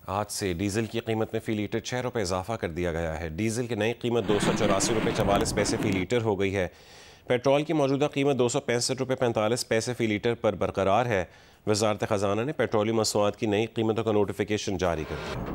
आज से डीजल की कीमत में फ़ी लीटर 6 रुपये इजाफा कर दिया गया है। डीजल की नई कीमत 284 रुपये 44 पैसे फ़ी लीटर हो गई है। पेट्रोल की मौजूदा कीमत 265 रुपये 45 पैसे फ़ी लीटर पर बरकरार है। वज़ारत ख़जाना ने पेट्रोलियम मसनूआत की नई कीमतों का नोटिफिकेशन जारी कर दिया।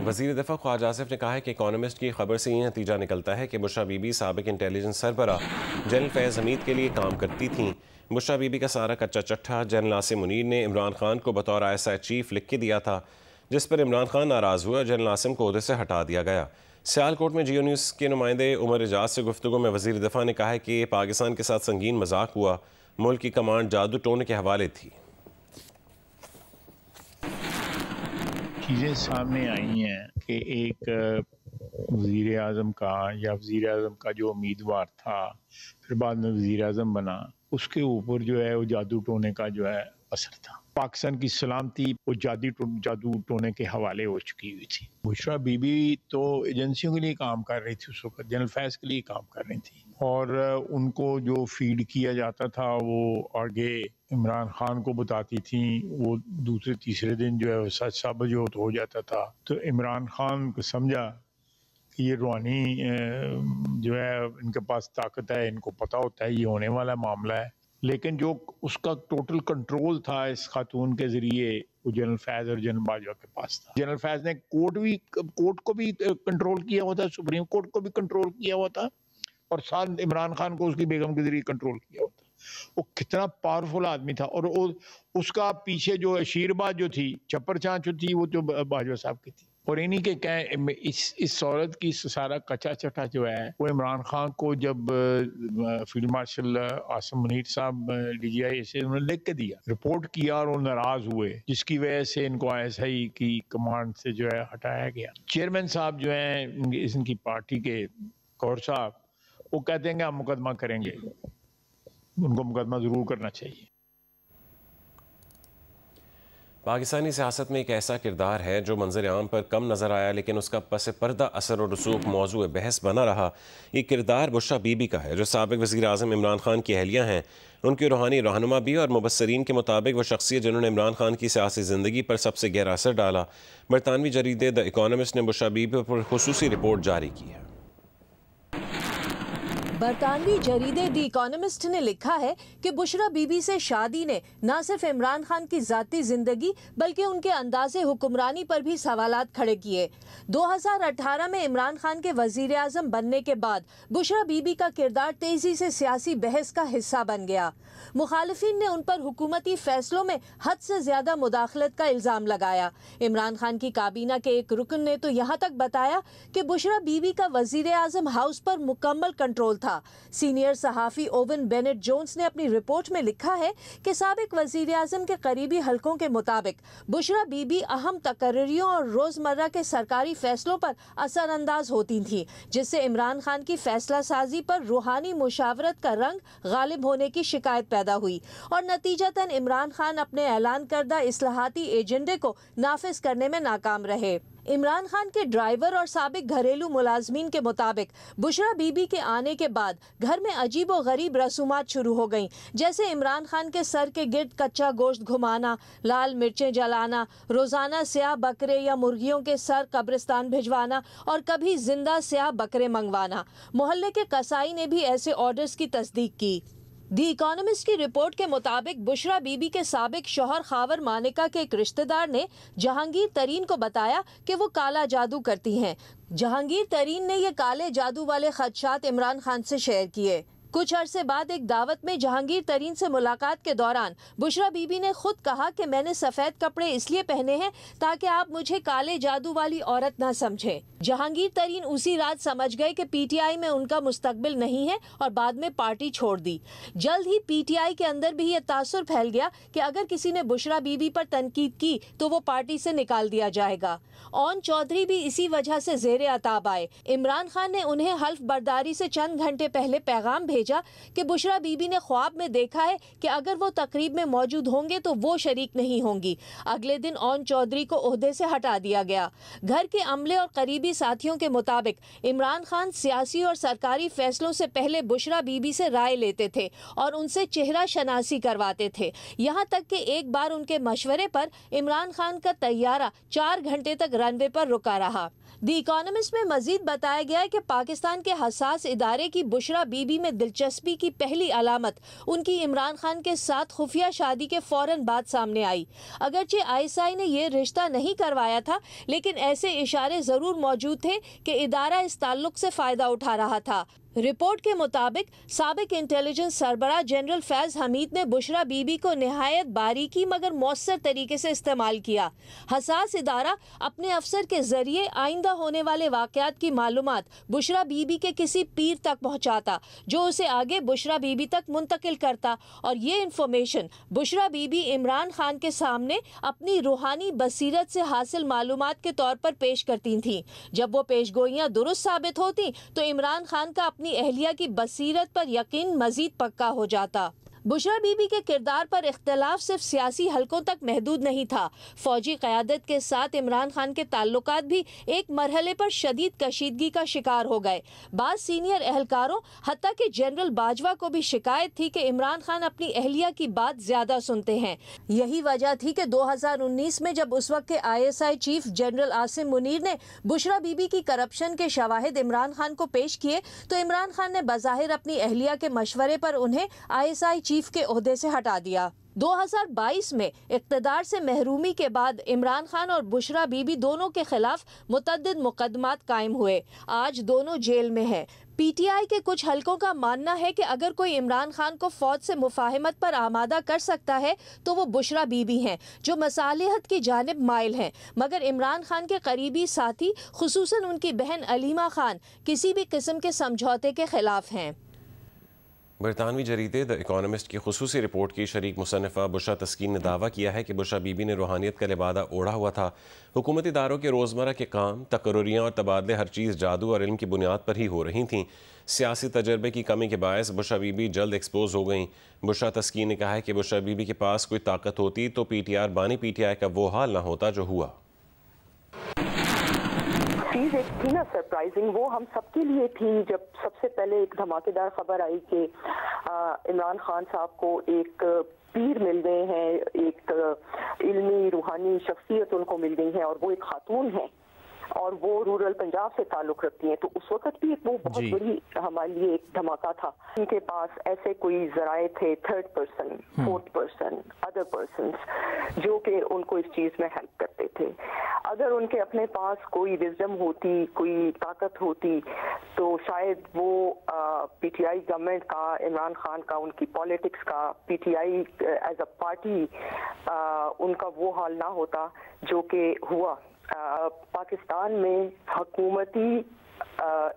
वज़ीर दिफा ख्वाजा आसिफ ने कहा है कि इकॉनमिस्ट की खबर से ये नतीजा निकलता है कि बुशरा बीबी साबिक इंटेलिजेंस सरबराह जनरल फैज़ हमीद के लिए काम करती थीं। बुशरा बीबी का सारा कच्चा चट्ठा जनरल आसिम मुनीर ने इमरान खान को बतौर ISI चीफ लिख के दिया था, जिस पर इमरान खान नाराज़ हुए और जनरल आसिम को ओहदे से हटा दिया गया। सियालकोट में जियो न्यूज़ के नुमाइंदे उमर एजाज से गुफ्तगू में वज़ीर दिफा ने कहा है कि पाकिस्तान के साथ संगीन मजाक हुआ, मुल्क की कमांड जादू टोने के हवाले थी। चीज़ें सामने आई हैं कि एक वज़ीर आज़म का या वज़ीर आज़म का जो उम्मीदवार था फिर बाद में वज़ीर आज़म बना, उसके ऊपर जो है वो जादू टोने का जो है असर था। पाकिस्तान की सलामती वो जादू टोने के हवाले हो चुकी हुई थी। बुशरा बीबी तो एजेंसियों के लिए काम कर रही थी, उस वक्त जनरल फैज़ के लिए काम कर रही थी और उनको जो फीड किया जाता था वो आगे इमरान खान को बताती थी। वो दूसरे तीसरे दिन जो है सच साबित हो जाता था। तो इमरान खान को समझा कि ये रूहानी जो है इनके पास ताकत है, इनको पता होता है ये होने वाला मामला है, लेकिन जो उसका टोटल कंट्रोल था इस खातून के ज़रिए वो जनरल फैज़ और जनरल बाजवा के पास था। जनरल फैज़ ने कोर्ट को भी कंट्रोल किया हुआ था, सुप्रीम कोर्ट को भी कंट्रोल किया हुआ था और साथ इमरान खान को उसकी बेगम के जरिए कंट्रोल किया हुआ था। वो कितना पावरफुल आदमी था और उसका पीछे जो शीरबाज जो थी, चप्पर चाँच थी, वो जो बाजवा साहब की थी। और इन्हीं के क्या इस औरत की सारा कच्चा चट्टा जो है वो इमरान खान को जब फील्ड मार्शल आसिम मुनीर साहब DGI से उन्होंने लिख के दिया, रिपोर्ट किया और वो नाराज हुए, जिसकी वजह से इनको ISI की कमांड से जो है हटाया गया। चेयरमैन साहब जो हैं इनकी पार्टी के कौर साहब, वो कहते हैं कि हम मुकदमा करेंगे, उनको मुकदमा ज़रूर करना चाहिए। पाकिस्तानी सियासत में एक ऐसा किरदार है जो मंजर आम पर कम नज़र आया, लेकिन उसका पस पर्दा असर और रसूख मौजू बहस बना रहा। ये किरदार बुशरा बीबी का है, जो साबिक वज़ीर आज़म इमरान खान की अहलिया हैं। उनकी रूहानी रहनुमा भी और मुबस्सरीन के मुताबिक वह शख्सियत जिन्होंने इमरान खान की सियासी ज़िंदगी पर सबसे गहरा असर डाला। बरतानवी जरीदे द इकॉनमिस्ट ने बुशरा बीबी पर खुसूसी रिपोर्ट जारी की है। बरतानवी जरीदे द इकोनॉमिस्ट ने लिखा है कि बुशरा बीबी से शादी ने न सिर्फ इमरान खान की जाती जिंदगी बल्कि उनके अंदाज़े हुक्मरानी पर भी सवालात खड़े किए। 2018 में इमरान खान के वजीर आज़म बनने के बाद बुशरा बीबी का किरदार तेजी से सियासी बहस का हिस्सा बन गया। मुखालिफिन ने उन पर हुकूमती फैसलों में हद से ज्यादा मुदाखलत का इल्ज़ाम लगाया। इमरान खान की काबीना के एक रुकन ने तो यहाँ तक बताया कि बुशरा बीबी का वजीर आज़म हाउस पर मुकम्मल कंट्रोल था। सीनियर सहाफ़ी ओवन बेनेट जोन्स ने अपनी रिपोर्ट में लिखा है कि साबिक वजीर आज़म के करीबी हलकों के मुताबिक बुशरा बीबी अहम तकर्रियों और रोज़मर्रा के सरकारी फैसलों पर असरअंदाज होती थीं, जिससे इमरान खान की फैसला साजी पर रूहानी मुशावरत का रंग गालिब होने की शिकायत पैदा हुई और नतीजतन इमरान खान अपने ऐलान करदा इस्लाहाती एजेंडे को नाफिज करने में नाकाम रहे। इमरान खान के ड्राइवर और साबिक घरेलू मुलाजमीन के मुताबिक बुशरा बीबी के आने के बाद घर में अजीब व गरीब रसूमात शुरू हो गईं, जैसे इमरान खान के सर के गिर्द कच्चा गोश्त घुमाना, लाल मिर्चें जलाना, रोज़ाना स्याह बकरे या मुर्गियों के सर कब्रिस्तान भिजवाना और कभी जिंदा स्याह बकरे मंगवाना। मोहल्ले के कसाई ने भी ऐसे ऑर्डर्स की तस्दीक की। दी इकोनॉमिस्ट की रिपोर्ट के मुताबिक बुशरा बीबी के साबिक शौहर खावर मानिका के एक रिश्तेदार ने जहांगीर तरीन को बताया कि वो काला जादू करती हैं। जहांगीर तरीन ने ये काले जादू वाले खदशात इमरान खान से शेयर किए। कुछ अरसे बाद एक दावत में जहांगीर तरीन से मुलाकात के दौरान बुशरा बीबी ने खुद कहा कि मैंने सफ़ेद कपड़े इसलिए पहने हैं ताकि आप मुझे काले जादू वाली औरत न समझें। जहांगीर तरीन उसी रात समझ गए कि PTI में उनका मुस्तकबिल नहीं है और बाद में पार्टी छोड़ दी। जल्द ही PTI के अंदर भी ये तासुर फैल गया कि अगर किसी ने बुशरा बीबी पर तनकीद की तो वो पार्टी से निकाल दिया जाएगा। ओन चौधरी भी इसी वजह से ज़ेरे अताब आए। इमरान खान ने उन्हें हल्फ बर्दारी से चंद घंटे पहले पैगाम भेजा भेजा कि बुशरा बीबी ने ख्वाब में देखा है कि अगर वो तकरीब में मौजूद होंगे तो वो शरीक नहीं होंगी। अगले दिन ओन चौधरी को ओहदे से हटा दिया गया। घर के अमले और करीबी साथियों के मुताबिक इमरान खान सियासी और सरकारी फैसलों से पहले बुशरा बीबी से राय लेते थे और उनसे चेहरा शनासी करवाते थे। यहाँ तक कि एक बार उनके मशवरे पर इमरान खान का तैयारा 4 घंटे तक रनवे पर रुका रहा। द इकोनॉमिस्ट में मजीद बताया गया है कि पाकिस्तान के हसास इदारे की बुशरा बीबी में दिलचस्पी की पहली अलामत उनकी इमरान खान के साथ खुफिया शादी के फौरन बाद सामने आई। अगरचे ISI ने यह रिश्ता नहीं करवाया था, लेकिन ऐसे इशारे जरूर मौजूद थे कि इदारा इस ताल्लुक से फायदा उठा रहा था। रिपोर्ट के मुताबिक साबिक इंटेलिजेंस सरबराह जनरल फैज हमीद ने बुशरा बीबी को निहायत बारीकी मगर मौसर तरीके से इस्तेमाल किया। हसास इदारा अपने अफसर के जरिए आइंदा होने वाले वाकयात की मालूमात बुशरा बीबी के किसी पीर तक पहुंचाता, जो उसे आगे बुशरा बीबी तक मुंतकिल करता, और ये इंफॉर्मेशन बुशरा बीबी इमरान खान के सामने अपनी रूहानी बसीरत से हासिल मालूमात के तौर पर पेश करती थीं। जब वो पेशगोइयाँ दुरुस्त साबित होती तो इमरान खान का अपनी अहलिया की बसीरत पर यकीन मजीद पक्का हो जाता। बुशरा बीबी के किरदार पर इख्तलाफ सिर्फ सियासी हलकों तक महदूद नहीं था। फौजी क़यादत के साथ इमरान खान के ताल्लुकात भी एक मरहले पर शदीद कशीदगी का शिकार हो गए। बाद सीनियर एहलकारों हत्ता कि जनरल बाजवा को भी शिकायत थी कि इमरान खान अपनी अहलिया की बात ज़्यादा सुनते हैं। यही वजह थी कि 2019 में जब उस वक्त के ISI chief general Asim Munir ने बुशरा बीबी की करप्शन के शवाहिद इमरान खान को पेश किए तो इमरान खान ने बज़ाहिर अपनी अहलिया के मशवरे पर उन्हें ISI चीफ के ओहदे से हटा दिया। 2022 में इक़्तिदार से महरूमी के बाद इमरान खान और बुशरा बीबी दोनों के खिलाफ मुतअद्दिद मुकदमात कायम हुए। आज दोनों जेल में हैं। PTI के कुछ हलकों का मानना है कि अगर कोई इमरान खान को फौज से मुफाहमत पर आमादा कर सकता है तो वो बुशरा बीबी हैं, जो मसालिहत की जानिब माइल हैं। मगर इमरान खान के करीबी साथी, खुसूसन उनकी बहन अलीमा खान, किसी भी किस्म के समझौते के खिलाफ हैं। बरतानवी जरीदे द इकोनॉमिस्ट की खुसूसी रिपोर्ट की शरीक मुसन्निफ़ा बुशरा तस्कीन ने दावा किया है कि बुशरा बीबी ने रूहानियत का लिबादा ओढ़ा हुआ था। हुकूमती इदारों के रोज़मर्रा के काम, तकर्रुरियाँ और तबादले हर चीज़ जादू और इल्म की बुनियाद पर ही हो रही थीं। सियासी तजर्बे की कमी के बायस बुशरा बीबी जल्द एक्सपोज हो गईं। बुशरा तस्कीन ने कहा है कि बुशरा बीबी के पास कोई ताकत होती तो PTR बानी PTI का वो हाल ना होता जो हुआ। चीज़ एक थी ना सरप्राइजिंग, वो हम सबके लिए थी जब सबसे पहले एक धमाकेदार खबर आई कि इमरान खान साहब को एक पीर मिल गए हैं, एक इल्मी रूहानी शख्सियत उनको मिल गई है और वो एक खातून है और वो रूरल पंजाब से ताल्लुक रखती हैं। तो उस वक्त भी वो बहुत बड़ी हमारे लिए एक धमाका था। उनके पास ऐसे कोई जराए थे, third person, fourth person, other persons, जो कि उनको इस चीज़ में हेल्प करते थे। अगर उनके अपने पास कोई विजडम होती, कोई ताकत होती, तो शायद वो PTI गवर्नमेंट का, इमरान खान का, उनकी पॉलिटिक्स का, PTI एज अ पार्टी उनका वो हाल ना होता जो कि हुआ। पाकिस्तान में हुकूमती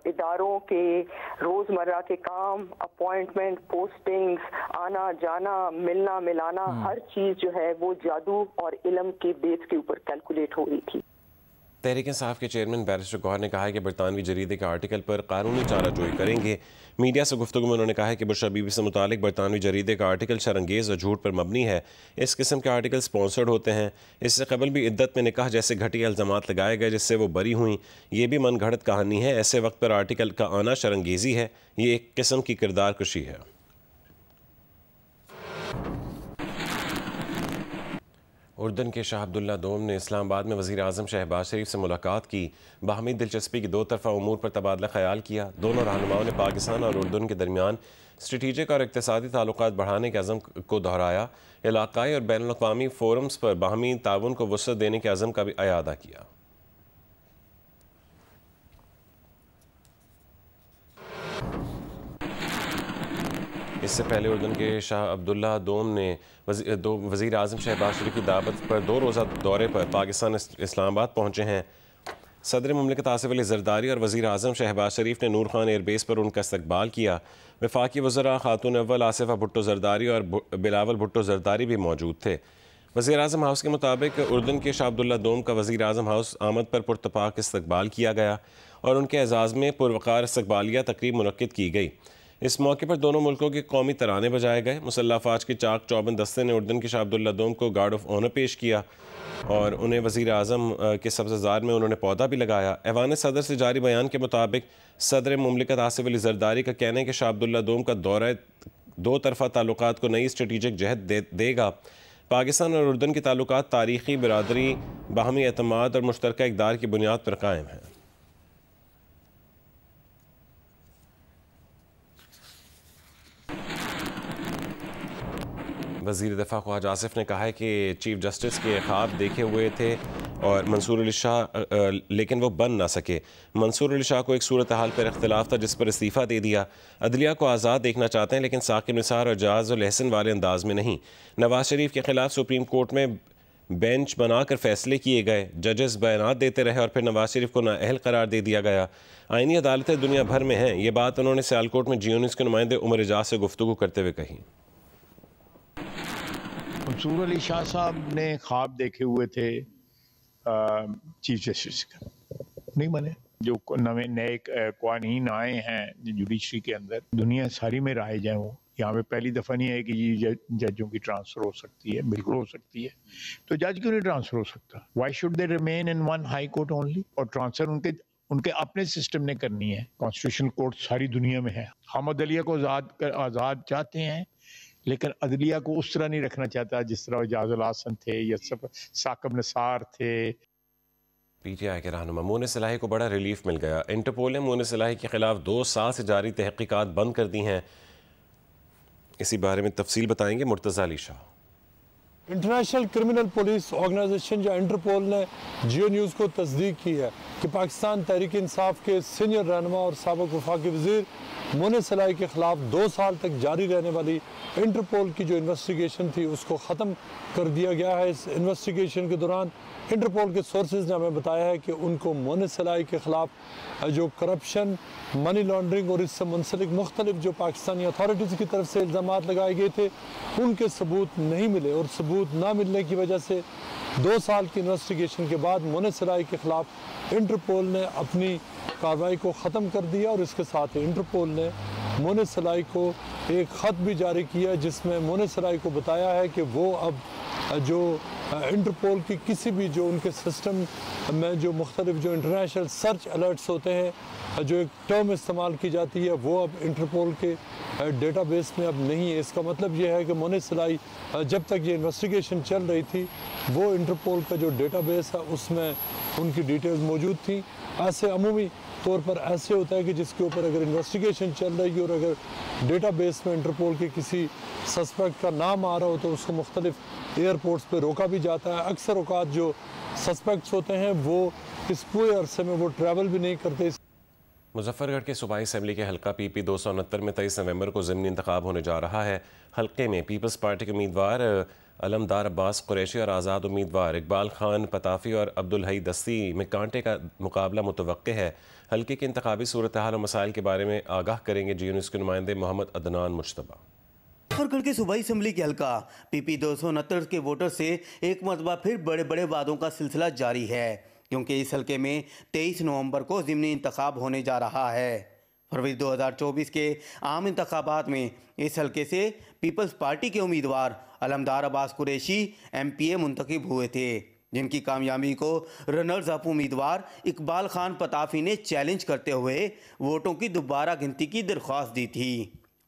इदारों के रोज़मर्रा के काम, अपॉइंटमेंट, पोस्टिंग्स, आना जाना, मिलना मिलाना, हर चीज़ जो है वो जादू और इल्म के बेस के ऊपर कैलकुलेट हो रही थी। तहरीक इंसाफ के चेयरमैन बैरिस्टर गौहर ने कहा है कि बरतानवी जरीदे के आर्टिकल पर कानूनी चाराजोई करेंगे। मीडिया से गुफ्तगू में उन्होंने कहा है कि बुशरा बीबी से मुतालिक बरतानवी जरीदे का आर्टिकल शरंगेज़ और झूठ पर मबनी है। इस किस्म के आर्टिकल स्पॉन्सर्ड होते हैं। इससे कबल भी इद्दत में निकाह जैसे घटिया इल्ज़ामात लगाए गए जिससे वो बरी हुई। ये भी मन घड़त कहानी है। ऐसे वक्त पर आर्टिकल का आना शरंगेज़ी है। ये एक किस्म की किरदार कुशी है। उर्दन के शाह अब्दुल्ला दोम ने इस्लामाबाद में वज़ीर आज़म शहबाज शरीफ से मुलाकात की। बाहमी दिलचस्पी की दो तरफ़ा उमूर पर तबादला ख्याल किया। दोनों रहनुमाओं ने पाकिस्तान और उर्दन के दरमियान स्ट्रेटीजिक और इक़्तिसादी ताल्लुकात बढ़ाने के अज़म को दोहराया। इलाक़ाई और बैनुल अक़वामी फ़ोरम्स पर बाहमी ताउन को वुसअत देने के अज़म का भी अयादा किया। इससे पहले उर्दन के शाह अब्दुल्ला दोम ने वज़ीर आज़म शहबाज शरीफ की दावत पर 2 रोज़ा दौरे पर पाकिस्तान इस्लामाबाद पहुँचे हैं। सदर मुमलिकत आसिफ अली ज़रदारी और वज़ीर आज़म शहबाज शरीफ ने नूर खान एयरबेस पर उनका इस्तकबाल किया। वफाकी वज़रा खातून अव्वल आसिफा भुट्टो ज़रदारी और बिलावल भुट्टो ज़रदारी भी मौजूद थे। वज़ीर आज़म हाउस के मुताबिक उर्दन के शाह अब्दुल्ला दोम का वज़ीर आज़म हाउस आमद पर पुरतपाक इस्तकबाल किया गया और उनके एजाज़ में पुरवकार इस्तकबालिया तकरीब मुनक्किद की गई। इस मौके पर दोनों मुल्कों के कौमी तराने बजाए गए। मुसल्लह अफवाज के चाक चौबंद दस्ते ने उर्दन के शाह अब्दुल्ला दोम को गार्ड ऑफ ऑनर पेश किया और उन्हें वज़ीर आज़म के सब्ज़जार में उन्होंने पौधा भी लगाया। ऐवान सदर से जारी बयान के मुताबिक सदर मुमलिकत आसिफ अली जरदारी का कहना है कि शाह अब्दुल्ला दोम का दौरा दो तरफ़ा ताल्लुकात को नई स्ट्रेटिजिक जहत देगा। पाकिस्तान और उर्दन के ताल्लुकात तारीख़ी, बिरादरी, बाहमी एतमाद और मुश्तरका इक़दार की बुनियाद पर कायम हैं। वज़ीर दफ़ा ख्वाजा आसिफ ने कहा है कि चीफ जस्टिस के ख्वाब देखे हुए थे और मंसूर अली शाह लेकिन वो बन ना सके। मंसूर अली शाह को एक सूरत हाल पर इख्तलाफ था जिस पर इस्तीफ़ा दे दिया। अदलिया को आज़ाद देखना चाहते हैं लेकिन साकिब निसार और जाज और लहसन वाले अंदाज में नहीं। नवाज शरीफ के खिलाफ सुप्रीम कोर्ट में बेंच बनाकर फैसले किए गए, जजेस बयानात देते रहे और फिर नवाज शरीफ को नाअहल करार दे दिया गया। आइनी अदालतें दुनिया भर में हैं। ये बात उन्होंने सियालकोट में जियो न्यूज़ के नुमाइंदे उमर एजाज से गुफ्तगू करते हुए कही। मंसूर अली शाह साहब ने ख्वाब देखे हुए थे चीफ जस्टिस का, नहीं बने। जो नए कवानीन आए हैं जुडिशरी के अंदर, दुनिया सारी में राय जाए वो। यहाँ पे पहली दफ़ा नहीं है कि ये जजों की ट्रांसफ़र हो सकती है, बिल्कुल हो सकती है। तो जज क्यों नहीं ट्रांसफ़र हो सकता? Why should they remain in one high court only? और ट्रांसफ़र उनके अपने सिस्टम ने करनी है। कॉन्स्टिट्यूशनल कोर्ट सारी दुनिया में है। हम अदलिया को आज़ाद चाहते हैं लेकिन अदलिया को उस तरह नहीं रखना चाहता जिस तरह एजाजुल हसन थे या साकिब निसार थे। पीटीआई के रहनुमा मोने सलाही को बड़ा रिलीफ मिल गया। इंटरपोल ने मोने सलाही के खिलाफ 2 साल से जारी तहकीकात बंद कर दी हैं। इसी बारे में तफसील बताएंगे Murtaza Ali Shah. International criminal police organisation या इंटरपोल ने जियो न्यूज़ को तस्दीक की है कि पाकिस्तान तहरीक इंसाफ के सीनियर रहनुमा और साबिक़ वफाकी वज़ीर मोने सलाही के खिलाफ 2 साल तक जारी रहने वाली इंटरपोल की जो इन्वेस्टिगेशन थी उसको ख़त्म कर दिया गया है। इस इन्वेस्टिगेशन के दौरान इंटरपोल के सोर्सेज ने हमें बताया है कि उनको मोने सलाही के ख़िलाफ़ जो करप्शन, मनी लॉन्ड्रिंग और इससे मुंसलिक मुख्तलिफ जो पाकिस्तानी अथॉरिटीज़ की तरफ से इल्ज़ाम लगाए गए थे उनके सबूत नहीं मिले और सबूत ना मिलने की वजह से 2 साल की इन्वेस्टिगेशन के बाद मोने सलाही के ख़िलाफ़ इंटरपोल ने अपनी कार्रवाई को ख़त्म कर दिया और इसके साथ ही इंटरपोल ने मोने सलाही को एक ख़त भी जारी किया जिसमें मोने सलाही को बताया है कि वो अब जो इंटरपोल की किसी भी जो उनके सिस्टम में जो मुख्तलिफ जो इंटरनेशनल सर्च अलर्ट्स होते हैं, जो एक टर्म इस्तेमाल की जाती है, वो अब इंटरपोल के डेटाबेस में अब नहीं है। इसका मतलब ये है कि मोने सलाही जब तक ये इन्वेस्टिगेशन चल रही थी वो इंटरपोल का जो डेटाबेस है उसमें उनकी डिटेल्स मौजूद थी। ऐसे अमूमी तौर पर ऐसे होता है कि जिसके ऊपर अगर इन्वेस्टिगेशन चल रही है और अगर डेटाबेस में इंटरपोल के किसी सस्पेक्ट का नाम आ रहा हो तो उसको मुख्तलिफ एयरपोर्ट्स पे रोका भी जाता है। अक्सर औकात जो सस्पेक्ट्स होते हैं वो इस पूरे अरसे में वो ट्रैवल भी नहीं करते। मुजफ्फरगढ़ के सूबाई असम्बली के हल्का PP 269 में 23 नवंबर को ज़िमनी इंतखाब होने जा रहा है। हल्के में पीपल्स पार्टी के उम्मीदवार अलमदार अब्बास कुरैशी और आज़ाद उम्मीदवार इकबाल खान पताफ़ी और अब्दुल हई दस्ती में कांटे का मुकाबला मुतवक्के है। हल्के की इंतखाबी सूरत हाल और मसाइल के बारे में आगाह करेंगे जियो न्यूज़ के नुमाइंदे मोहम्मद अदनान मुश्तबा। मुजफ्फरगढ़ के सूबाई असम्बली के हल्का PP 269 के वोटर से एक मरतबा फिर बड़े बड़े वादों का सिलसिला जारी है क्योंकि इस हल्के में 23 नवंबर को ज़िमनी इंतखाब होने जा रहा है। फरवरी 2024 के आम इंतखाबात में इस हल्के से पीपल्स पार्टी के उम्मीदवार अलमदार अब्बास कुरैशी MPA मुंतखब हुए थे, जिनकी कामयाबी को रनर्स अप उम्मीदवार इकबाल खान पताफ़ी ने चैलेंज करते हुए वोटों की दोबारा गिनती की दरख्वास्त दी थी।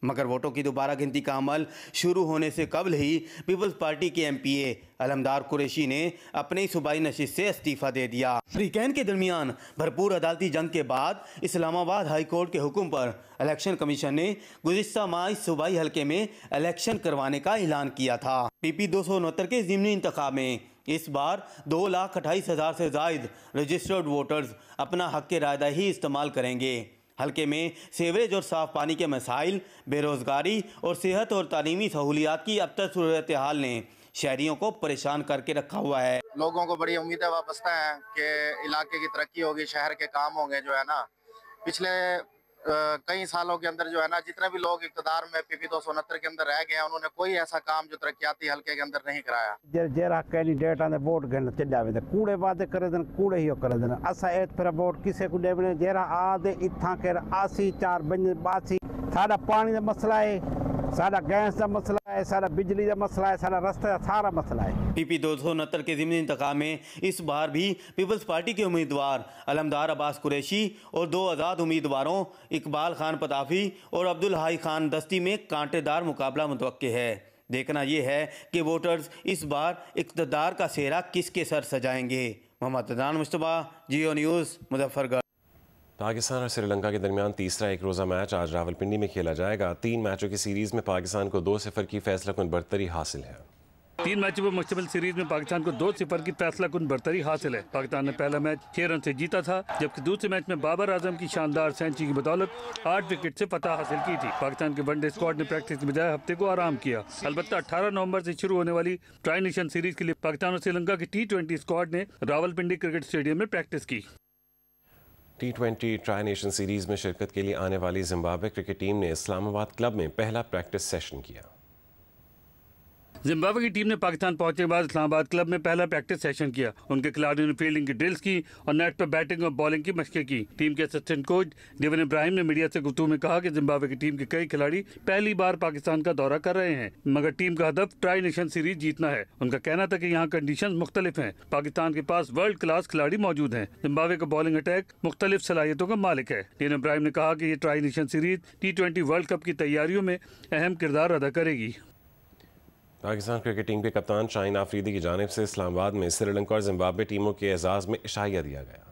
मगर वोटों की दोबारा गिनती का अमल शुरू होने से कबल ही पीपल्स पार्टी के MPA अलमदार कुरैशी ने अपने सूबाई नशिस्त से इस्तीफ़ा दे दिया। फ्रीकैन के दरमियान भरपूर अदालती जंग के बाद इस्लामाबाद हाई कोर्ट के हुक्म पर इलेक्शन कमीशन ने गुज़िश्ता माह इस सूबाई हल्के में इलेक्शन करवाने का ऐलान किया था। PP 269 के ज़िमनी इंतखाब में इस बार 2,28,000 से ज़ायद रजिस्टर्ड वोटर्स अपना हक़ के रायदही इस्तेमाल करेंगे। हल्के में सीवरेज और साफ पानी के मसाइल, बेरोजगारी और सेहत और तालीमी सहूलियात की अब तक सूरत हाल ने शहरियों को परेशान करके रखा हुआ है। लोगों को बड़ी उम्मीदें वापसता हैं कि इलाके की तरक्की होगी, शहर के काम होंगे। जो है ना, पिछले कई सालों के अंदर जो है ना, जितने भी लोग इक़्तिदार में PP 269 के अंदर रह गए हैं, उन्होंने कोई ऐसा काम जो तरक्याती हल्के के अंदर नहीं कराया। जरा कैंडिडेट आंदे वोट गिन चढ़ा वे कूड़े वादे करे देन, कूड़े ही करे देन। असा एत फिर वोट किसे को देवने जरा आदे इत्था कर आसी 4 बंज बासी। साडा पानी दा मसला है, साडा गैस का मसला है, साडा बिजली का मसला है, साडा रास्ते का सारा मसला है। PP 269 के ज़िमनी इंतखाब में इस बार भी पीपल्स पार्टी के उम्मीदवार अलमदार अब्बास कुरैशी और 2 आज़ाद उम्मीदवारों इकबाल खान पताफी और अब्दुल हाई खान दस्ती में कांटेदार मुकाबला मुतवक्के है। देखना यह है कि वोटर्स इस बार इक़्तिदार का सेहरा किसके सर सजाएंगे। मोहम्मद अदनान मुस्तफा, जियो न्यूज़, मुजफ्फरगढ़। पाकिस्तान और श्रीलंका के दरमियान तीसरा एक रोज़ा मैच आज रावलपिंडी में खेला जाएगा। 3 मैचों की सीरीज़ में पाकिस्तान को 2-0 की फैसलाकुन बरतरी हासिल है। 3 मैचों पर मुश्तमिल सीरीज में पाकिस्तान को 2-0 की फैसलाकुन बरतरी हासिल है। पाकिस्तान ने पहला मैच 6 रन से जीता था, जबकि दूसरे मैच में बाबर आजम की शानदार सेंचुरी की बदौलत 8 विकेट से फतह हासिल की थी। पाकिस्तान के वनडे स्क्वाड ने प्रैक्टिस के बजाय हफ्ते को आराम किया। अलबत्ता 18 नवंबर से शुरू होने वाली ट्राई नेशन सीरीज के लिए पाकिस्तान और श्रीलंका की T20 स्क्वाड ने रावलपिंडी क्रिकेट स्टेडियम में प्रैक्टिस की। T20 ट्राई नेशन सीरीज में शिरकत के लिए आने वाली जिम्बाब्वे क्रिकेट टीम ने इस्लामाबाद क्लब में पहला प्रैक्टिस सेशन किया। जिम्बाब्वे की टीम ने पाकिस्तान पहुंचने के बाद इस्लामाबाद क्लब में पहला प्रैक्टिस सेशन किया। उनके खिलाड़ियों ने फील्डिंग की ड्रिल्स की और नेट पर बैटिंग और बॉलिंग की मशकें की। टीम के असिस्टेंट कोच डेवन इब्राहिम ने मीडिया से गुफ्तगू में कहा कि जिम्बाब्वे की टीम के कई खिलाड़ी पहली बार पाकिस्तान का दौरा कर रहे हैं, मगर टीम का हदफ ट्राई नेशन सीरीज जीतना है। उनका कहना था कि यहाँ कंडीशन मुख्तलिफ हैं। पाकिस्तान के पास वर्ल्ड क्लास खिलाड़ी मौजूद हैं। जिम्बाब्वे का बॉलिंग अटैक मुख्तलिफ सलाहियतों का मालिक है। डेवन इब्राहिम ने कहा कि ये tri nation series T20 world cup की तैयारियों में अहम किरदार अदा करेगी। पाकिस्तान क्रिकेट टीम के कप्तान शाहीन आफरीदी की जानिब से इस्लामाबाद में श्रीलंका और जिम्बाब्वे टीमों के एजाज़ में इशाइया दिया गया।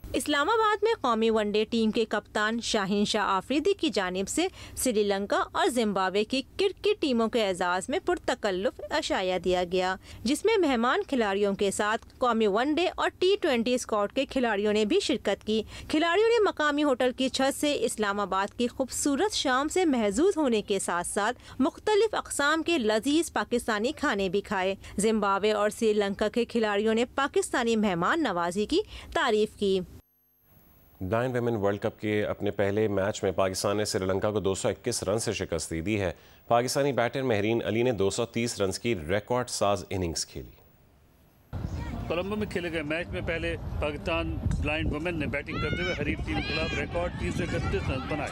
इस्लामाबाद में कौमी वनडे टीम के कप्तान शाहीन शाह आफरीदी की जानिब से श्रीलंका और जिम्बाब्वे की क्रिकेट टीमों के एजाज़ में पुरतकल्लुफ़ अशाया दिया गया, जिसमें मेहमान खिलाड़ियों के साथ कौमी वनडे और T20 स्क्वाड के खिलाड़ियों ने भी शिरकत की। खिलाड़ियों ने मकामी होटल की छत से इस्लामाबाद की खूबसूरत शाम से महजूज होने के साथ साथ मुख्तलिफ अक़साम के लजीज पाकिस्तानी खाने भी खाए। जिम्बाब्वे और श्रीलंका के खिलाड़ियों ने पाकिस्तानी मेहमान नवाजी की तारीफ की। ब्लाइंड वुमेन वर्ल्ड कप के अपने पहले मैच में पाकिस्तान ने श्रीलंका को 221 रन से शिकस्त दी है। पाकिस्तानी बैटर महरीन अली ने 230 रन की रिकॉर्ड साज इनिंग्स खेली। कोलंबो में खेले गए मैच में पहले पाकिस्तान ब्लाइंड वुमेन ने बैटिंग करते हुए हरीफ टीम के खिलाफ रिकॉर्ड 331 रन बनाए।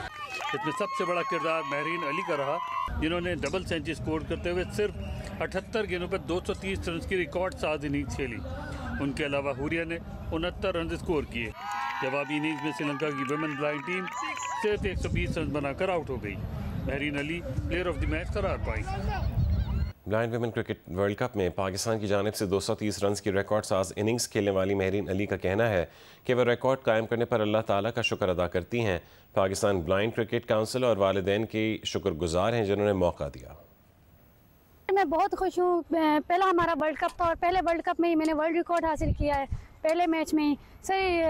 इसमें सबसे बड़ा किरदार महरीन अली का रहा, जिन्होंने डबल सेंचुरी स्कोर करते हुए सिर्फ 78 गेंदों पर 230 रन की रिकॉर्ड साज इनिंग्स खेली। उनके अलावा हुरिया ने 69 रन स्कोर किए। जवाबी इनिंग्स में श्रीलंका की वुमेन ब्लाइंड टीम सिर्फ 120 रन बनाकर आउट हो गई। Mehreen Ali player of the match करार पाई। Blind women cricket world cup में पाकिस्तान की जानिब से 230 रन की रिकॉर्ड साज इनिंग्स खेलने वाली महरीन अली का कहना है कि वह रिकॉर्ड कायम करने पर अल्लाह ताला का शुक्र अदा करती हैं। पाकिस्तान ब्लाइंड क्रिकेट काउंसिल और वालिदैन की शुक्रगुजार हैं जिन्होंने मौका दिया। मैं बहुत खुश हूँ। पहला हमारा वर्ल्ड कप था और पहले वर्ल्ड कप में ही मैंने वर्ल्ड रिकॉर्ड हासिल किया है, पहले मैच में ही। सही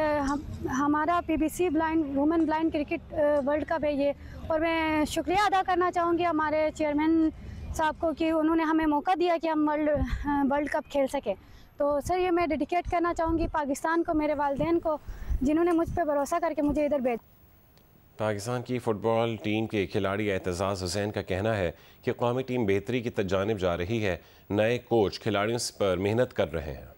हमारा PBC blind women blind cricket world cup है ये, और मैं शुक्रिया अदा करना चाहूँगी हमारे चेयरमैन साहब को कि उन्होंने हमें मौका दिया कि हम वर्ल्ड कप खेल सकें। तो सर ये मैं डेडिकेट करना चाहूँगी पाकिस्तान को, मेरे वालिदैन को, जिन्होंने मुझ पर भरोसा करके मुझे इधर भेजा। पाकिस्तान की फुटबॉल टीम के खिलाड़ी एतजाज़ हुसैन का कहना है कि कौमी टीम बेहतरी की जानिब जा रही है। नए कोच खिलाड़ियों पर मेहनत कर रहे हैं।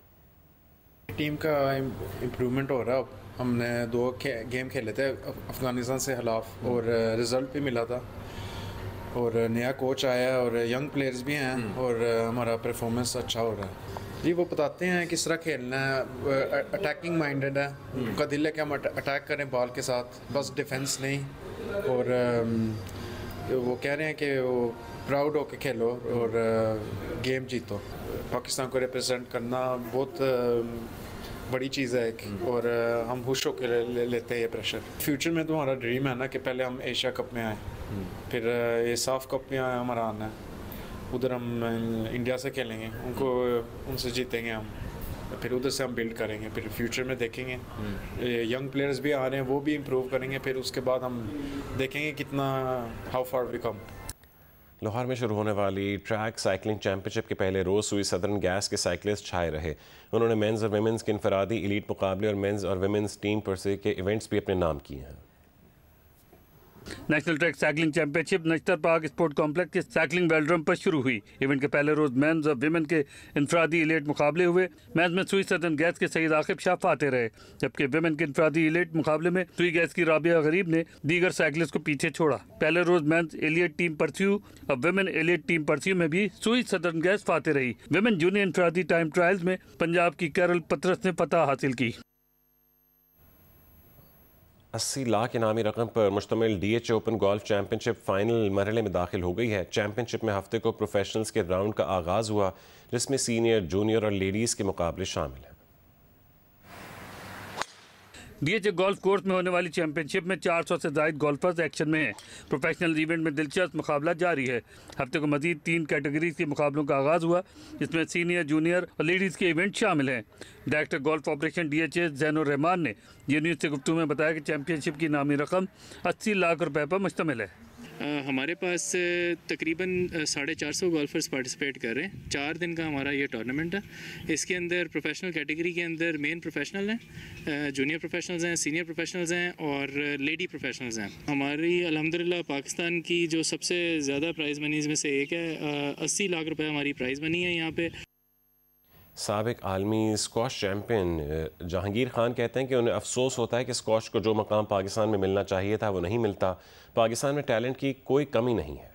टीम का इम्प्रूवमेंट हो रहा है। हमने 2 गेम खेले थे अफ़गानिस्तान से खिलाफ और रिज़ल्ट भी मिला था, और नया कोच आया है और यंग प्लेयर्स भी हैं और हमारा परफॉर्मेंस अच्छा हो रहा है। जी वो बताते हैं किस तरह खेलना है, अटैकिंग माइंडेड है, उनका दिल है कि हम अटैक करें बॉल के साथ, बस डिफेंस नहीं। और वो कह रहे हैं कि वो प्राउड होके खेलो और गेम जीतो। पाकिस्तान को रिप्रेजेंट करना बहुत बड़ी चीज़ है और हम खुश होकर लेते हैं ये प्रेशर। फ्यूचर में तो हमारा ड्रीम है ना कि पहले हम एशिया कप में आए, फिर ये साफ कप में हमारा आना है, उधर हम इंडिया से खेलेंगे, उनसे जीतेंगे हम, फिर उधर से हम बिल्ड करेंगे, फिर फ्यूचर में देखेंगे। यंग प्लेयर्स भी आ रहे हैं, वो भी इम्प्रूव करेंगे, फिर उसके बाद हम देखेंगे कितना how far we come. Lahore में शुरू होने वाली ट्रैक साइकिलिंग चैंपियनशिप के पहले रोज़ सुई सदर्न गैस के साइकिलिस्ट छाए रहे। उन्होंने मेंस और वुमेन्स के इनफरादी एलीट मुकाबले और मेंस और वुमेन्स टीम परसे के इवेंट्स भी अपने नाम किए हैं। National track cycling championship नश्तर park sport complex के साइकिलिंग वेलोड्रोम पर शुरू हुई। इवेंट के पहले रोज मेंस और विमेन के इंफरादी इलीट मुकाबले हुए। मेंस में सुई सदन गैस के सईद आकिब शाह फाते रहे, जबकि विमेन के इंफरादी इलीट मुकाबले में सुई गैस की राबिया गरीब ने दीगर साइकिलिस्ट को पीछे छोड़ा। पहले रोज मेंस एलियट टीम परस्यू और विमेन एलियट टीम परस्यू में भी सुई सदन गैस फाते रही। विमेन जूनियर इंफरादी टाइम ट्रायल्स में पंजाब की कैरल पतरस ने फतह हासिल की। 80 लाख इनामी रकम पर मुश्तमिल DH open golf championship final मरहले में दाखिल हो गई है। चैंपियनशिप में हफ्ते को प्रोफेशनल्स के राउंड का आगाज हुआ, जिसमें सीनियर, जूनियर और लेडीज़ के मुकाबले शामिल हैं। DH गोल्फ कोर्स में होने वाली चैंपियनशिप में 400 से ज़ायद गोल्फर्स एक्शन में हैं। प्रोफेशनल इवेंट में दिलचस्प मुकाबला जारी है। हफ्ते को मजीद 3 कैटेगरीज के मुकाबलों का आगाज़ हुआ, जिसमें सीनियर, जूनियर और लेडीज़ के इवेंट शामिल हैं। Director golf operation DH Zainur Rehman ने ये न्यूज़ से गुफ्तगू में बताया कि चैंपियनशिप की इनामी रकम 80 लाख रुपए पर मुश्तमिल है। हमारे पास तकरीबन 450 गोल्फर्स पार्टिसिपेट कर रहे हैं। 4 दिन का हमारा ये टूर्नामेंट है। इसके अंदर प्रोफेशनल कैटेगरी के अंदर मेन प्रोफेशनल हैं, जूनियर प्रोफेशनल्स हैं, सीनियर प्रोफेशनल्स हैं और लेडी प्रोफेशनल्स हैं। हमारी अल्हम्दुलिल्लाह पाकिस्तान की जो सबसे ज़्यादा प्राइज़ मनीज़ में से एक है। 80 लाख रुपए हमारी प्राइज़ मनी है यहाँ पे। साबिक आलमी स्क्वाश चैंपियन जहांगीर खान कहते हैं कि उन्हें अफसोस होता है कि स्क्वाश को जो मकाम पाकिस्तान में मिलना चाहिए था वो नहीं मिलता। पाकिस्तान में टैलेंट की कोई कमी नहीं है।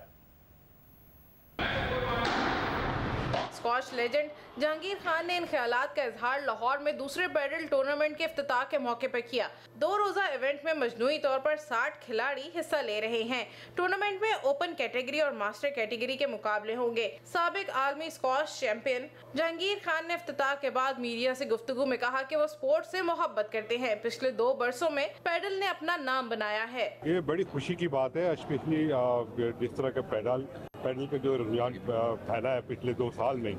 स्क्वाश लेजेंड जहांगीर खान ने इन ख्यालात का इजहार लाहौर में दूसरे बैडल टूर्नामेंट के इफ्तिताह के मौके पर किया। 2 रोज़ा इवेंट में मजमूई तौर पर 60 खिलाड़ी हिस्सा ले रहे हैं। टूर्नामेंट में ओपन कैटेगरी और मास्टर कैटेगरी के मुकाबले होंगे। साबिक आलमी स्क्वाश चैंपियन जहांगीर खान ने इफ्तिताह के बाद मीडिया से गुफ्तगू में कहा कि वो स्पोर्ट से मोहब्बत करते हैं। पिछले 2 बरसों में पैडल ने अपना नाम बनाया है। ये बड़ी खुशी की बात है, स्पेशली जिस तरह का पैडल का जो रुझान फैला है पिछले 2 साल में,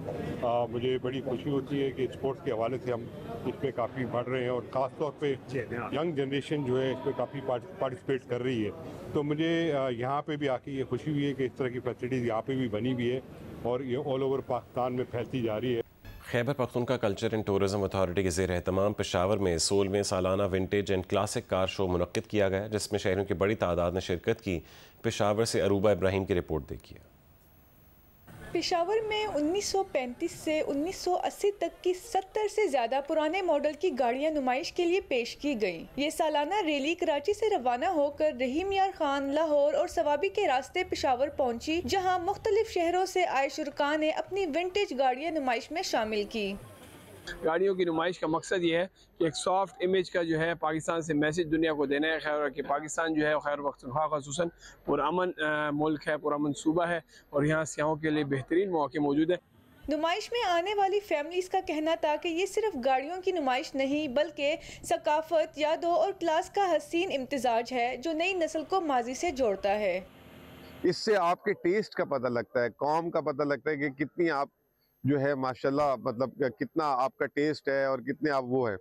मुझे बड़ी खुशी होती है कि स्पोर्ट्स के हवाले से हम इसमें काफ़ी बढ़ रहे हैं और ख़ास तौर पे यंग जनरेशन जो है इसमें काफ़ी पार्टिसिपेट कर रही है। तो मुझे यहाँ पे भी आके ये खुशी हुई है कि इस तरह की फैसिलिटीज़ यहाँ पे भी बनी हुई है और ये ऑल ओवर पाकिस्तान में फैलती जा रही है। Khyber Pakhtunkhwa culture and tourism authority के ज़ेर एहतमाम पेशावर में 16वें सालाना vintage and classic car show मुनक्किद किया गया, जिसमें शहरियों की बड़ी तादाद ने शिरकत की। पेशावर से अरूबा इब्राहिम की रिपोर्ट देखिए। पेशावर में 1935 से 1980 तक की 70 से ज़्यादा पुराने मॉडल की गाड़ियां नुमाइश के लिए पेश की गईं। ये सालाना रैली कराची से रवाना होकर रहीम यार खान, लाहौर और सवाबी के रास्ते पेशावर पहुंची, जहां मुख्तलिफ शहरों से आए शुरका ने अपनी विंटेज गाड़ियां नुमाइश में शामिल की। गाड़ियों की नुमाइश का मकसद ये है कि एक सॉफ्ट इमेज का जो है पाकिस्तान से मैसेज दुनिया को देना है खैर कि पाकिस्तान जो है खैर पख्तूनख्वा ख़ुसूसन पुरअमन मुल्क है, पुरअमन सूबा है और यहाँ सियाहों के लिए बेहतरीन मौके मौजूद हैं। नुमाइश में आने वाली फैमिलीज का कहना था कि ये सिर्फ गाड़ियों की नुमाइश नहीं बल्कि सकाफत, यादों और क्लास का हसीन इम्तिजाज है जो नई नस्ल को माजी से जोड़ता है। इससे आपके टेस्ट का पता लगता है, कौम का पता लगता है कि कितनी आप जो है माशाल्लाह मतलब कितना आपका टेस्ट है और कितने आप वो है।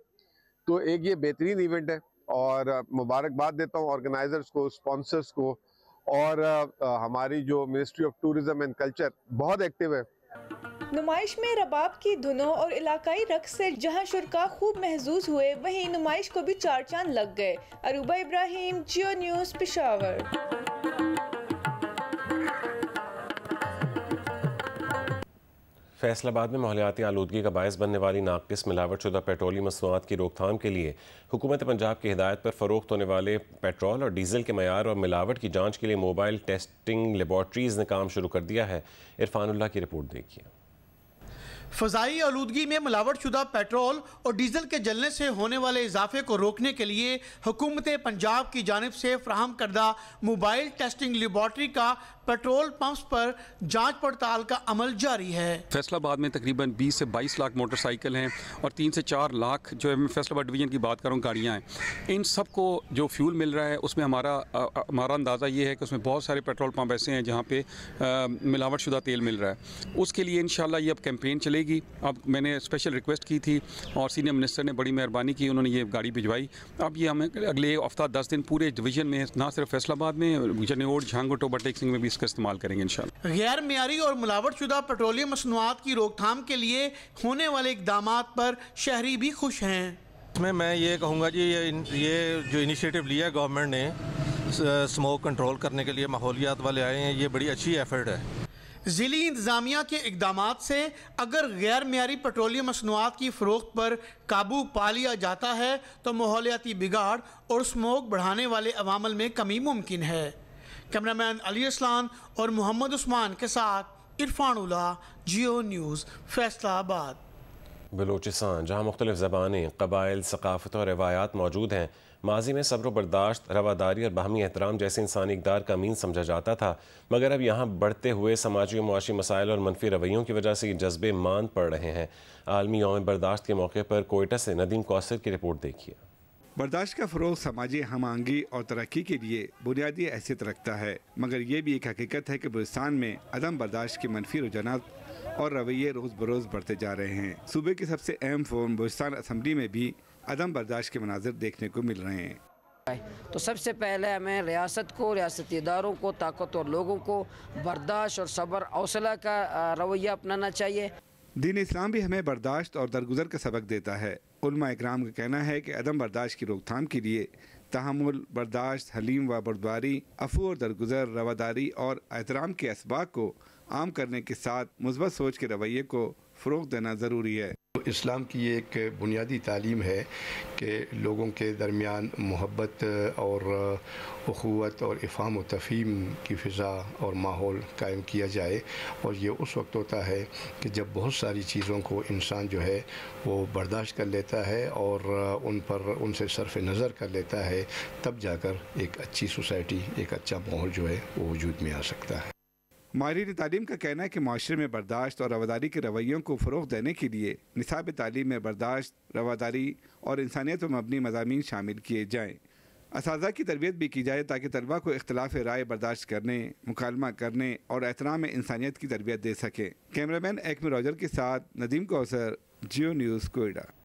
तो एक ये बेहतरीन इवेंट है और मुबारकबाद देता हूँ ऑर्गेनाइजर्स को, स्पॉन्सर्स को और हमारी जो ministry of tourism and culture बहुत एक्टिव है। नुमाइश में रबाब की धुनों और इलाकाई रक्स से जहां शुरका खूब महजूज हुए, वहीं नुमाइश को भी 4 चांद लग गए। अरूबा इब्राहिम, जियो न्यूज़, पेशावर। फैसलाबाद में माहौलियाती आलूदगी का बायस बनने वाली नाकिस मिलावटशुदा पेट्रोलियम मसनूआत की रोकथाम के लिए हुकूमत पंजाब की हिदायत पर फ़रोख्त होने वाले पेट्रोल और डीजल के मयार और मिलावट की जांच के लिए मोबाइल टेस्टिंग लेबॉर्ट्रीज़ ने काम शुरू कर दिया है। इरफानुल्लाह की रिपोर्ट देखिए। फ़ज़ाई आलूदगी में मिलावटशुदा पेट्रोल और डीजल के जलने से होने वाले इजाफे को रोकने के लिए हुकूमत पंजाब की जानिब से फ्राहम करदा मोबाइल टेस्टिंग लेबॉर्ट्री का पेट्रोल पंप्स पर जांच पड़ताल का अमल जारी है। फैसलाबाद में तकरीबन 20 से 22 लाख मोटरसाइकिल हैं और 3 से 4 लाख जो है मैं फैसलाबाद डिवीज़न की बात कर रहा हूँ गाड़ियाँ हैं। इन सब को जो फ्यूल मिल रहा है उसमें हमारा अंदाज़ा ये है कि उसमें बहुत सारे पेट्रोल पंप ऐसे हैं जहाँ पे मिलावटशुदा तेल मिल रहा है। उसके लिए इंशाल्लाह ये अब कैंपेन चलेगी। अब मैंने स्पेशल रिक्वेस्ट की थी और सीनियर मिनिस्टर ने बड़ी मेहरबानी की, उन्होंने ये गाड़ी भिजवाई। अब ये हमें अगले हफ्ता 10 दिन पूरे डिवीज़न में ना सिर्फ फैसलाबाद में, जनेओड, झांगुट, ओवरटेक सिंह में भी इसका इस्तेमाल करेंगे इंशाल्लाह। गैर मियारी और मिलावटशुदा पेट्रोलियम मसनूआत की रोकथाम के लिए होने वाले इक़दामात पर शहरी भी खुश हैं। इसमें मैं ये कहूँगा जी ये जो इनिशिएटिव लिया है गवर्नमेंट ने, स्मोक कंट्रोल करने के लिए माहौलियात वाले आए हैं, ये बड़ी अच्छी एफर्ट है। ज़िली इंतज़ामिया के इक़दामात से अगर गैर मियारी पेट्रोलियम मसनूआत की फ़रोख्त पर काबू पा लिया जाता है तो माहौलियाती बिगाड़ और स्मोक बढ़ाने वाले अवामल में कमी मुमकिन है। कैमरामैन अली असलान और मोहम्मद उस्मान के साथ इरफान उल्ला, जियो न्यूज़, फैसलाबाद। बलूचिस्तान, जहाँ मुख्तलिफ ज़बानें, क़बाइल, सकाफ़त और रवायात मौजूद हैं, माजी में सब्र बर्दाश्त, रवादारी और बाहमी एहतराम जैसे इंसानी इक़दार का अमीन समझा जाता था, मगर अब यहाँ बढ़ते हुए समाजी और मुआशी मसाइल और मनफी रवैयों की वजह से ये जज्बे मांद पड़ रहे हैं। आलमी यौम बर्दाश्त के मौके पर कोयटा से नदीम कौसर की रिपोर्ट देखिए। बर्दाश्त का फ़रोग़ समाजी हम आहंगी और तरक्की के लिए बुनियादी हैसियत रखता है, मगर ये भी एक हकीकत है कि बलूचिस्तान में अदम बर्दाश्त के मनफी रुझानात और रवैये रोज़ बरोज़ बढ़ते जा रहे हैं। सूबे की सबसे अहम फोरम बलूचिस्तान असम्बली में भी अदम बर्दाश्त के मनाज़िर देखने को मिल रहे हैं। तो सबसे पहले हमें रियासत को, रियासती इदारों को, ताकतवर लोगों को बर्दाश्त और सब्र हौसला का रवैया अपनाना चाहिए। दीन इस्लाम भी हमें बर्दाश्त और दरगुजर का सबक देता है। उलमा इकराम का कहना है कि अदम बर्दाश्त की रोकथाम के लिए तहम्मुल, बर्दाश्त, हलीम व बर्दबारी, अफू और दरगुजर, रवादारी और एहतराम के असबाक को आम करने के साथ मुस्बत सोच के रवैये को फ़रोग़ देना ज़रूरी है। इस्लाम की एक बुनियादी तालीम है कि लोगों के दरमियान मोहब्बत और उख़ुवत और इफ़ाम व तफ़हीम की फ़िज़ा और माहौल कायम किया जाए, और ये उस वक्त होता है कि जब बहुत सारी चीज़ों को इंसान जो है वो बर्दाश्त कर लेता है और उनसे सरफ़ नज़र कर लेता है, तब जाकर एक अच्छी सोसाइटी, एक अच्छा माहौल जो है वो वजूद में आ सकता है। माहिरीन तालीम का कहना है कि माशरे में बर्दाश्त और रवादारी के रवैयों को फ़रोग़ देने के लिए निसाब तालीम में बर्दाश्त, रवादारी और इंसानियत पर मबनी मज़ामीन शामिल किए जाएँ। असातिज़ा की तरबियत भी की जाए ताकि तलबा को इख्तिलाफ़ राय बर्दाश्त करने, मुकालमा करने और एहतराम इंसानियत की तरबियत दे सकें। कैमरामैन एक्मे रॉजर के साथ नदीम कौसर, जियो न्यूज़, कोयटा।